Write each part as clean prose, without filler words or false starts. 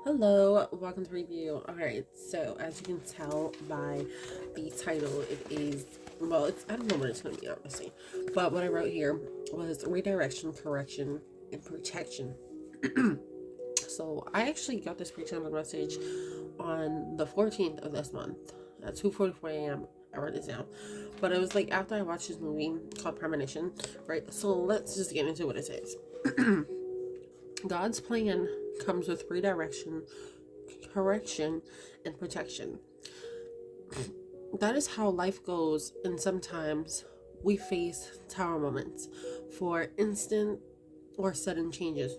Hello, welcome to review. Alright, so as you can tell by the title, it is, well, it's, I don't know what it's going to be, honestly. But what I wrote here was redirection, correction, and protection. So I actually got this pre-channel message on the 14th of this month at 2:44 a.m. I wrote this down. But it was like after I watched this movie called Premonition, right? So let's just get into what it says. God's plan comes with redirection, correction, and protection. That is how life goes, and sometimes we face tower moments for instant or sudden changes.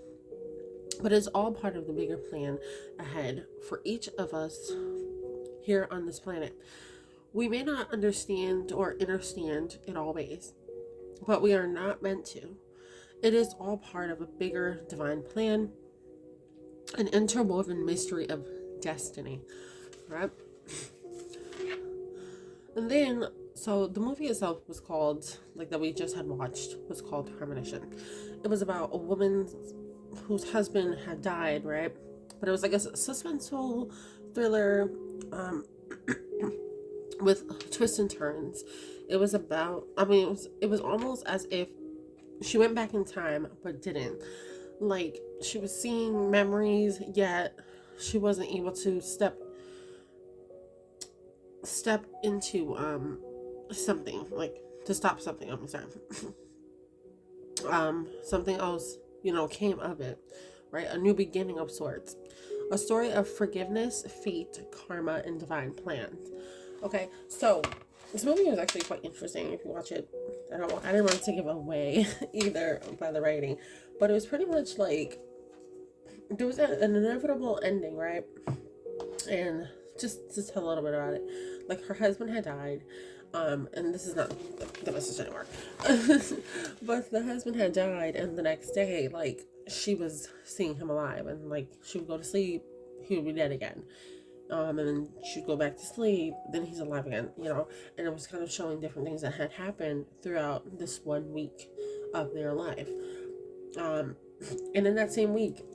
But it's all part of the bigger plan ahead for each of us here on this planet. We may not understand or understand it always, but we are not meant to. It is all part of a bigger divine plan, an interwoven mystery of destiny, right? And then, so the movie itself was called, like that we just had watched, was called Premonition. It was about a woman whose husband had died, right? But it was like a suspenseful thriller with twists and turns. It was about, it was almost as if she went back in time but didn't. Like, she was seeing memories, yet she wasn't able to step into something, like to stop something. I'm sorry. Something else, came of it, right? A new beginning of sorts. A story of forgiveness, fate, karma, and divine plans. Okay, so this movie was actually quite interesting if you watch it. I didn't want to give away either by the writing, but it was pretty much like there was an inevitable ending, right? And just to tell a little bit about it, like her husband had died, and this is not the message anymore, but the husband had died, and the next day, like, she was seeing him alive, and like she would go to sleep, he would be dead again. And then she'd go back to sleep, then he's alive again, and it was kind of showing different things that had happened throughout this 1 week of their life. And in that same week,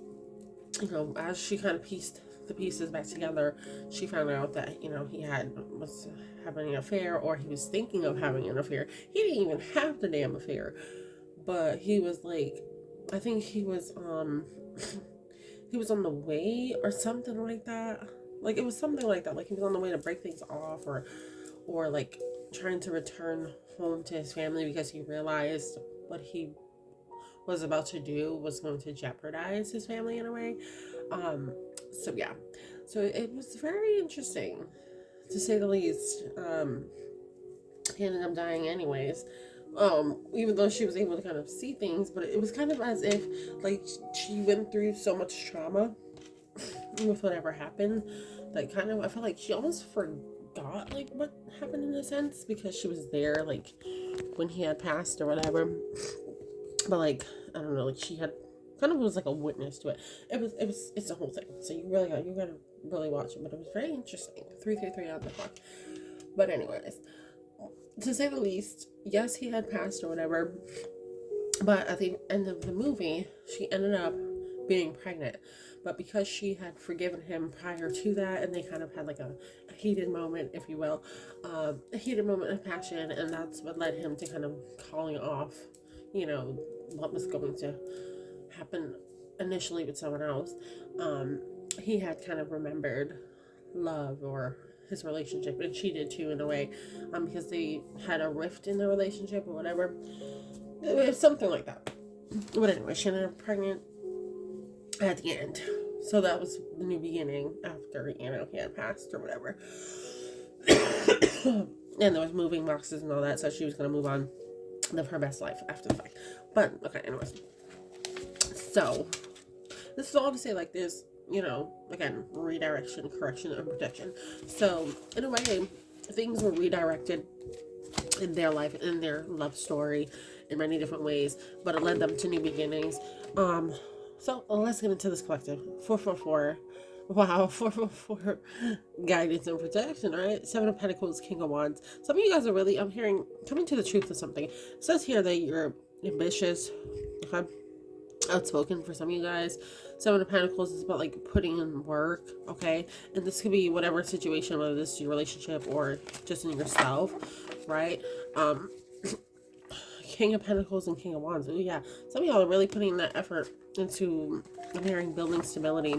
as she kind of pieced the pieces back together, she found out that, he was having an affair, or he was thinking of having an affair. He didn't even have the damn affair, but he was like, I think he was he was on the way or something like that. Like, it was something like that. Like, he was on the way to break things off, or like trying to return home to his family because he realized what he was about to do was going to jeopardize his family in a way. So yeah. So it was very interesting, to say the least. He ended up dying anyways. Even though she was able to kind of see things, but it was kind of as if, like, she went through so much trauma with whatever happened that kind of, I felt like she almost forgot, like, what happened in a sense, because she was there, like, when he had passed or whatever. But, like, I don't know, like, she had kind of was like a witness to it. It's a whole thing. So you gotta really watch it. But it was very interesting. 333 on the clock. But anyways, to say the least, yes, he had passed or whatever. But at the end of the movie, she ended up being pregnant. But because she had forgiven him prior to that, and they kind of had like a heated moment, if you will, a heated moment of passion, and that's what led him to kind of calling off, what was going to happen initially with someone else. He had kind of remembered love or his relationship, and she did too, in a way, because they had a rift in the relationship or whatever. It was something like that. But anyway, she ended up pregnant at the end. So that was the new beginning after, he had passed or whatever. And there was moving boxes and all that, so she was going to move on, live her best life after the fact. But, okay, anyways. So, this is all to say, like, there's, again, redirection, correction, and protection. So, in a way, things were redirected in their life, in their love story, in many different ways, but it led them to new beginnings. So let's get into this collective. 444. Wow, 444 guidance and protection, right? 7 of Pentacles, King of Wands. Some of you guys are really, I'm hearing, coming to the truth of something. It says here that you're ambitious, okay? outspoken for some of you guys. Seven of Pentacles is about like putting in work, okay? And this could be whatever situation, whether this is your relationship or just in yourself, right? King of Pentacles and King of Wands. Oh yeah, some of y'all are really putting that effort into, I'm hearing, building stability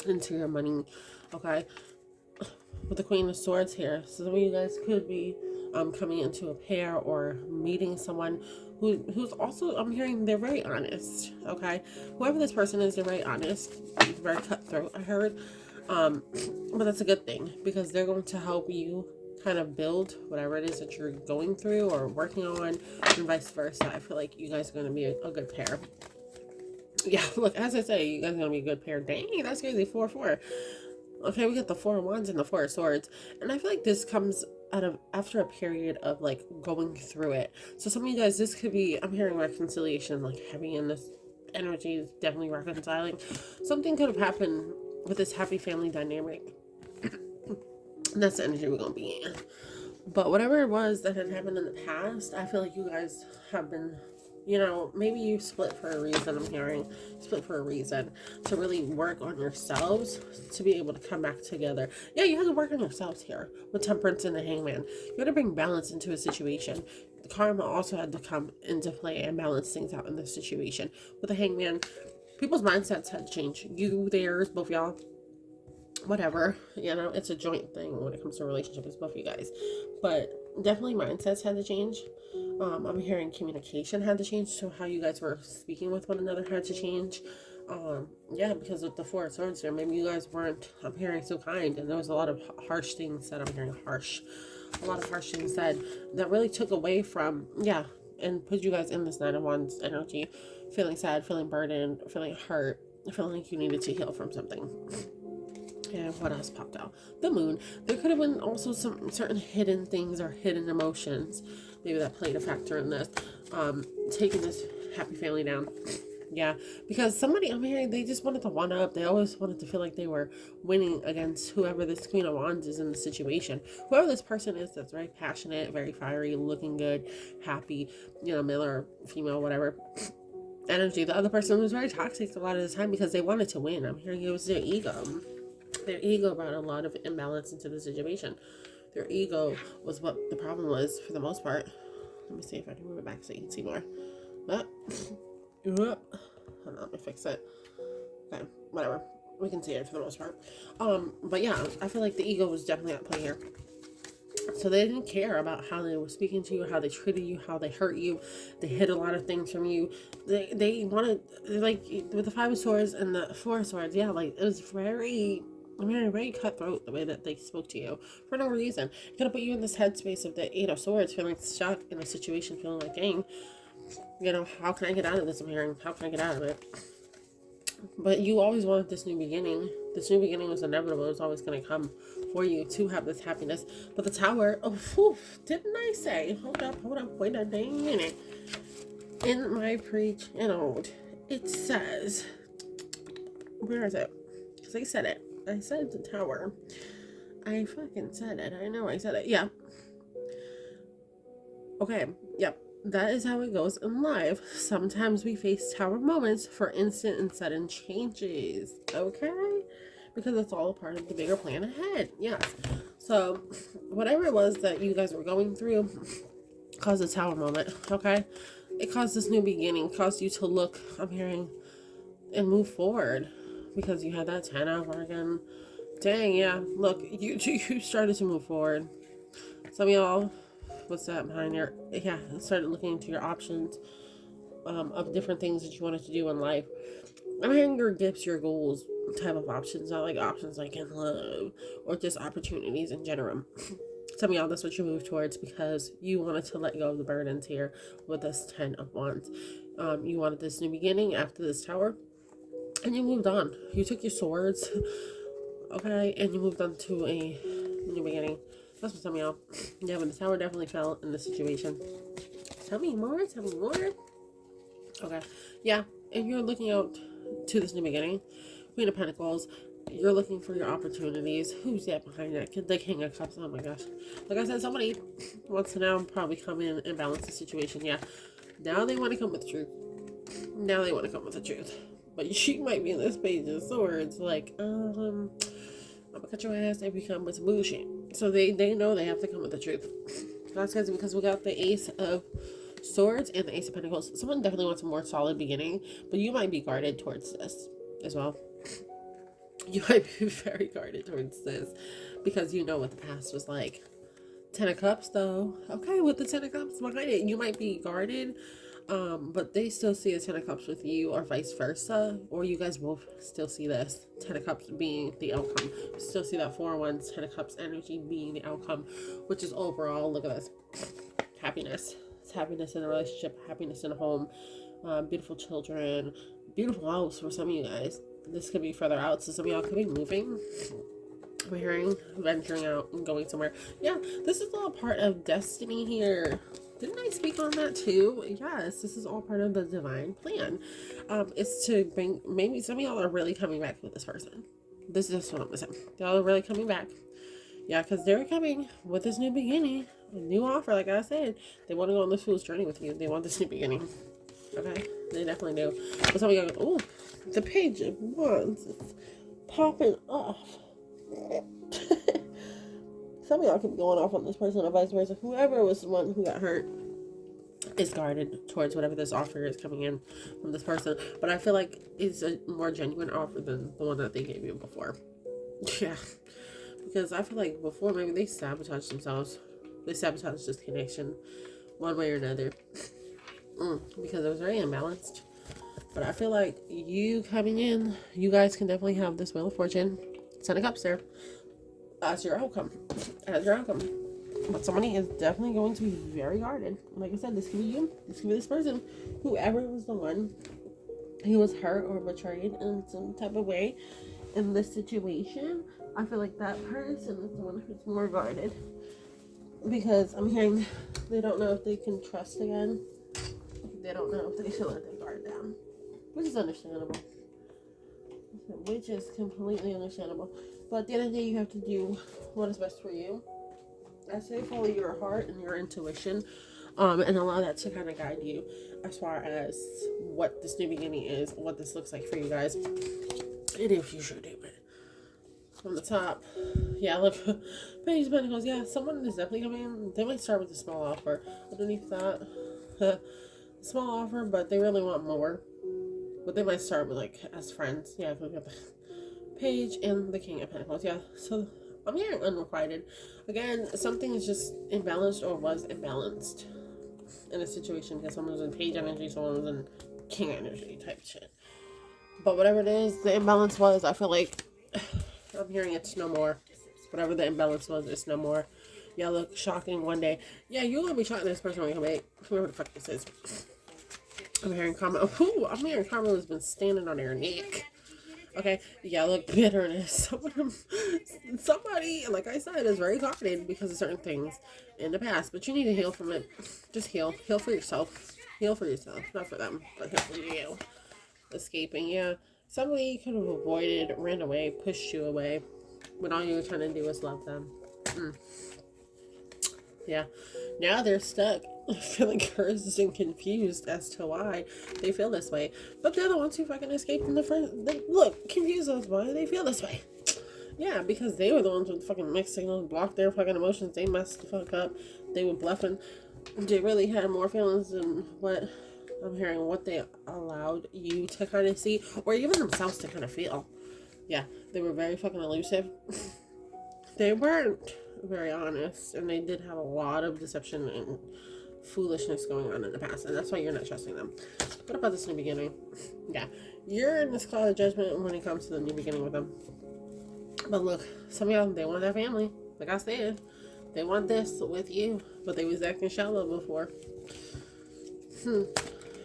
into your money, okay? With the Queen of Swords here, so some of you guys could be coming into a pair or meeting someone who's also, I'm hearing, they're very honest, okay? Whoever this person is, they're very honest, very cutthroat, I heard. But that's a good thing, because they're going to help you kind of build whatever it is that you're going through or working on, and vice versa. I feel like you guys are going to be a good pair. Yeah, look, as I say, you guys are going to be a good pair. Dang, that's crazy. 4-4. Okay, we got the Four of Wands and the Four of Swords. And I feel like this comes out of after a period of like going through it. So some of you guys, this could be, I'm hearing reconciliation, like heavy in this energy is definitely reconciling. Something could have happened with this happy family dynamic. And that's the energy we're going to be in. But whatever it was that had happened in the past, I feel like you guys have been, you know, maybe you split for a reason. I'm hearing split for a reason to really work on yourselves to be able to come back together. Yeah, you have to work on yourselves here with Temperance and the Hangman. You got to bring balance into a situation. The karma also had to come into play and balance things out in this situation. With the Hangman, people's mindsets had to change. You, theirs, both y'all. Whatever, you know, it's a joint thing when it comes to a relationship. It's both you guys, but definitely mindsets had to change. I'm hearing communication had to change, so how you guys were speaking with one another had to change. Yeah, because with the Four of Swords here, maybe you guys weren't, I'm hearing, so kind, and there was a lot of harsh things said. I'm hearing a lot of harsh things said that really took away from, yeah, and put you guys in this Nine of Wands energy, feeling sad, feeling burdened, feeling hurt, feeling like you needed to heal from something. And what else popped out? The Moon. There could have been also some certain hidden things or hidden emotions. Maybe that played a factor in this. Taking this happy family down. Yeah. Because somebody, I'm hearing, they just wanted to one up. They always wanted to feel like they were winning against whoever this Queen of Wands is in the situation. Whoever this person is that's very passionate, very fiery, looking good, happy, you know, male or female, whatever energy. The other person was very toxic a lot of the time because they wanted to win. I'm hearing it was their ego. Their ego brought a lot of imbalance into the situation. Their ego was what the problem was for the most part. Let me see if I can move it back so you can see more. Hold on, let me fix it. Okay, whatever. We can see it for the most part. But yeah, I feel like the ego was definitely at play here. So they didn't care about how they were speaking to you, how they treated you, how they hurt you. They hid a lot of things from you. They wanted, like, with the Five of Swords and the Four of Swords, yeah, like, it was very, I mean, very cutthroat the way that they spoke to you for no reason. It could have put you in this headspace of the Eight of Swords, feeling stuck in a situation, feeling like, dang, you know, how can I get out of this? I'm hearing, how can I get out of it? But you always wanted this new beginning. This new beginning was inevitable. It was always going to come for you to have this happiness. But the Tower, oh, whew, didn't I say? Hold up, wait a dang minute. In my pre-channeled, it says, where is it? Because I said it. I said the Tower. I fucking said it. I know I said it. Yeah. Okay. Yep. That is how it goes in life. Sometimes we face tower moments for instant and sudden changes. Okay? Because it's all a part of the bigger plan ahead. Yes. So, whatever it was that you guys were going through caused a tower moment. Okay? It caused this new beginning. Caused you to look, I'm hearing, and move forward. Because you had that 10 out working. Dang, yeah. Look, you started to move forward. Some of y'all, what's that behind your, yeah, started looking into your options of different things that you wanted to do in life. I'm hearing your gifts, your goals type of options, not like options like in love or just opportunities in general. Some of y'all, that's what you moved towards because you wanted to let go of the burdens here with this 10 of Wands. You wanted this new beginning after this Tower, and you moved on. You took your swords, okay, and you moved on to a new beginning. That's what some of y'all. Yeah, but the Tower definitely fell in this situation. Tell me more. Okay. Yeah, and you're looking out to this new beginning. Queen of Pentacles. You're looking for your opportunities. Who's that behind that? The King of Cups. Oh my gosh. Like I said, somebody wants to now probably come in and balance the situation. Yeah. Now they want to come with truth. Now they want to come with the truth. But she might be in this Page of Swords, like, I'm gonna cut your ass if you come with bullshit. So they know they have to come with the truth. That's because we got the Ace of Swords and the Ace of Pentacles. Someone definitely wants a more solid beginning, but you might be guarded towards this as well. You might be very guarded towards this because you know what the past was like. 10 of Cups, though. Okay, with the 10 of Cups behind it, you might be guarded, but they still see a 10 of Cups with you, or vice versa, or you guys both still see this 10 of Cups being the outcome. Still see that 4 of Wands, 10 of Cups energy being the outcome, which is overall, look at this, happiness. It's happiness in a relationship, happiness in a home, beautiful children, beautiful house for some of you guys. This could be further out, so some of y'all could be moving. We're hearing venturing out and going somewhere. Yeah, this is all part of destiny here. Didn't I speak on that too? Yes, this is all part of the divine plan. It's to bring, maybe some of y'all are really coming back with this person. This is what I'm saying. Y'all are really coming back. Yeah, because they're coming with this new beginning, a new offer. Like I said, they want to go on this fool's journey with you. They want this new beginning. Okay, they definitely do. But some of y'all go, oh, the Page of Wands is popping off. Some of y'all could be going off on this person or vice versa. Whoever was the one who got hurt is guarded towards whatever this offer is coming in from this person. But I feel like it's a more genuine offer than the one that they gave you before. Yeah. Because I feel like before, maybe they sabotaged themselves. They sabotaged this connection one way or another. Because it was very imbalanced. But I feel like you coming in, you guys can definitely have this Wheel of Fortune. 10 of Cups there. As your outcome. As your outcome. But somebody is definitely going to be very guarded. Like I said, this could be you. This could be this person. Whoever was the one who was hurt or betrayed in some type of way in this situation, I feel like that person is the one who's more guarded. Because I'm hearing they don't know if they can trust again. They don't know if they should let their guard down. Which is understandable. Which is completely understandable. But at the end of the day, you have to do what is best for you. I say follow your heart and your intuition, and allow that to kind of guide you as far as what this new beginning is, what this looks like for you guys, and if you should do it. From the top, yeah, look, Page of Pentacles, yeah, someone is definitely coming in. They might start with a small offer. Underneath that, small offer, but they really want more. But they might start with, like, as friends. Yeah, we got the Page and the King of Pentacles. Yeah, so I'm hearing unrequited. Again, something is just imbalanced or was imbalanced in a situation because someone was in Page energy, someone was in King energy type shit. But whatever it is, the imbalance was, I feel like I'm hearing it's no more. Whatever the imbalance was, it's no more. Yeah, look, shocking one day. Yeah, you're gonna be shocking this person when you come back. Whoever the fuck this is. I'm hearing karma. Ooh, I'm hearing karma has been standing on their neck. Okay, yeah, look, bitterness. Somebody, like I said, is very guarded because of certain things in the past. But you need to heal from it. Just heal. Heal for yourself. Heal for yourself. Not for them, but heal for you. Escaping, yeah. Somebody could have avoided, ran away, pushed you away, when all you were trying to do was love them. Yeah. Now they're stuck, feeling cursed and confused as to why they feel this way. But they're the ones who fucking escaped from the front. They look confused as why they feel this way. Yeah, because they were the ones with fucking mixed signals, blocked their fucking emotions. They messed the fuck up. They were bluffing. They really had more feelings than what I'm hearing, what they allowed you to kind of see, or even themselves to kind of feel. Yeah, they were very fucking elusive. They weren't very honest, and they did have a lot of deception and foolishness going on in the past, and that's why you're not trusting them. What about this new beginning? Yeah, you're in this cloud of judgment when it comes to the new beginning with them. But look, some of y'all, they want that family. Like I said, they want this with you, but they was acting shallow before.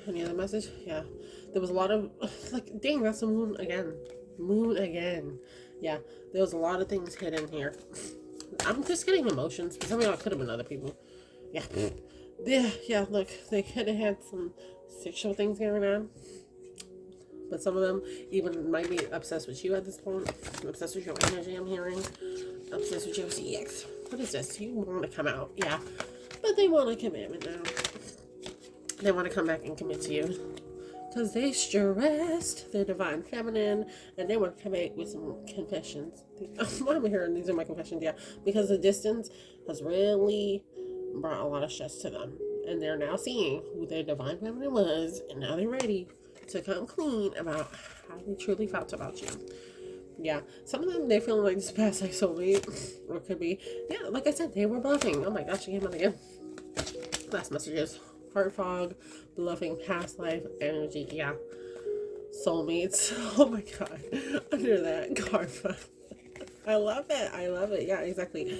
Any other message? Yeah, there was a lot of, like, dang, that's the moon again. Moon again. Yeah, there was a lot of things hidden here. I'm just getting emotions. Some of y'all could have been other people. Yeah. Yeah, look, they could have had some sexual things going on. But some of them even might be obsessed with you at this point. Obsessed with your energy, I'm hearing. Obsessed with your CX. What is this? You want to come out. Yeah. But they want a commitment now. They want to come back and commit to you. because they stressed their divine feminine, and they want to come back with some confessions. I'm hearing these are my confessions, yeah, because the distance has really brought a lot of stress to them, and they're now seeing who their divine feminine was, and now they're ready to come clean about how they truly felt about you. Yeah, some of them, they feel like this past life soulmate, or it could be, yeah, like I said, they were bluffing. Oh my gosh, she came out again. Last messages: heart fog, bluffing, past life energy. Yeah, soulmates. Oh my god, under that karma. I love it. I love it. Yeah, exactly.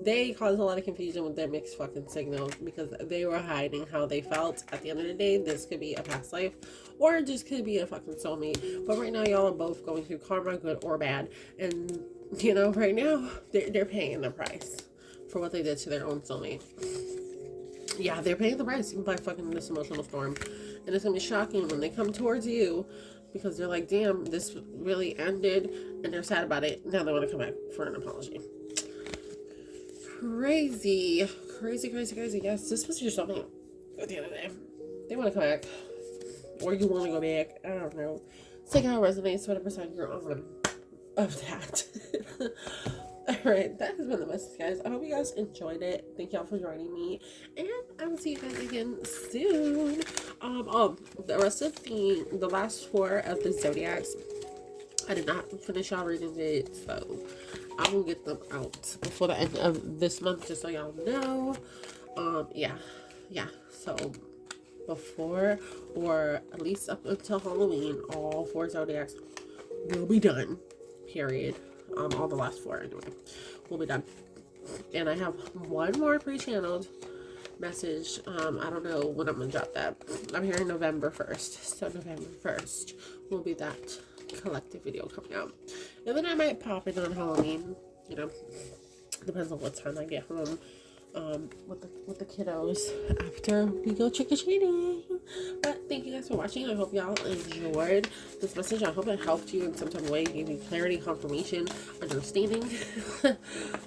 They caused a lot of confusion with their mixed fucking signals because they were hiding how they felt. At the end of the day, this could be a past life or it just could be a fucking soulmate. But right now, y'all are both going through karma, good or bad. And, you know, right now, they're paying the price for what they did to their own soulmate. Yeah, they're paying the price by fucking this emotional storm. And it's going to be shocking when they come towards you because they're like, damn, this really ended. And they're sad about it. Now they want to come back for an apology. Crazy. Yes, this was your soulmate at the end of the day. They want to come back. Or you want to go back. I don't know. It's like how it resonates, whatever side you're on of that. Alright, that has been the message, guys. I hope you guys enjoyed it. Thank y'all for joining me. And I will see you guys again soon. The rest of the last 4 of the zodiacs, I did not finish y'all reading it, so I will get them out before the end of this month, just so y'all know. Yeah. So before, or at least up until Halloween, all 4 zodiacs will be done. Period. All the last 4 anyway will be done. And I have one more pre-channeled message. I don't know when I'm gonna drop that. I'm hearing November 1st. So November 1st will be that collective video coming out. And then I might pop it on Halloween. You know, depends on what time I get home. With the kiddos after we go trick-or-treating. But thank you guys for watching. I hope y'all enjoyed this message. I hope it helped you in some type of way, gave you clarity, confirmation, understanding.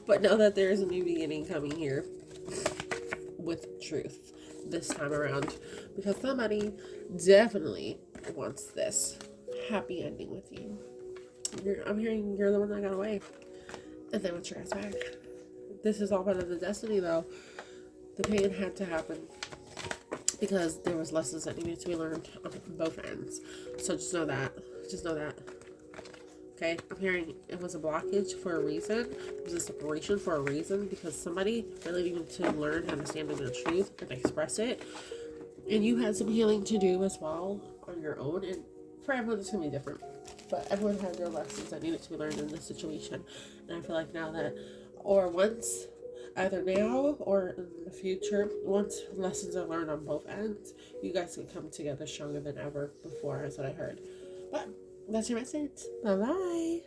But know that there is a new beginning coming here with truth this time around, because somebody definitely wants this happy ending with you. I'm hearing you're the one that got away, and they want your ass back. This is all part of the destiny, though. The pain had to happen because there was lessons that needed to be learned on both ends. So just know that. Okay? I'm hearing it was a blockage for a reason. It was a separation for a reason, because somebody really needed to learn how to stand in their truth and express it. And you had some healing to do as well on your own. And for everyone, it's going to be different. But everyone had their lessons that needed to be learned in this situation. And I feel like now that, or once, either now or in the future, once lessons are learned on both ends, you guys can come together stronger than ever before, is what I heard. But that's your message. Bye-bye.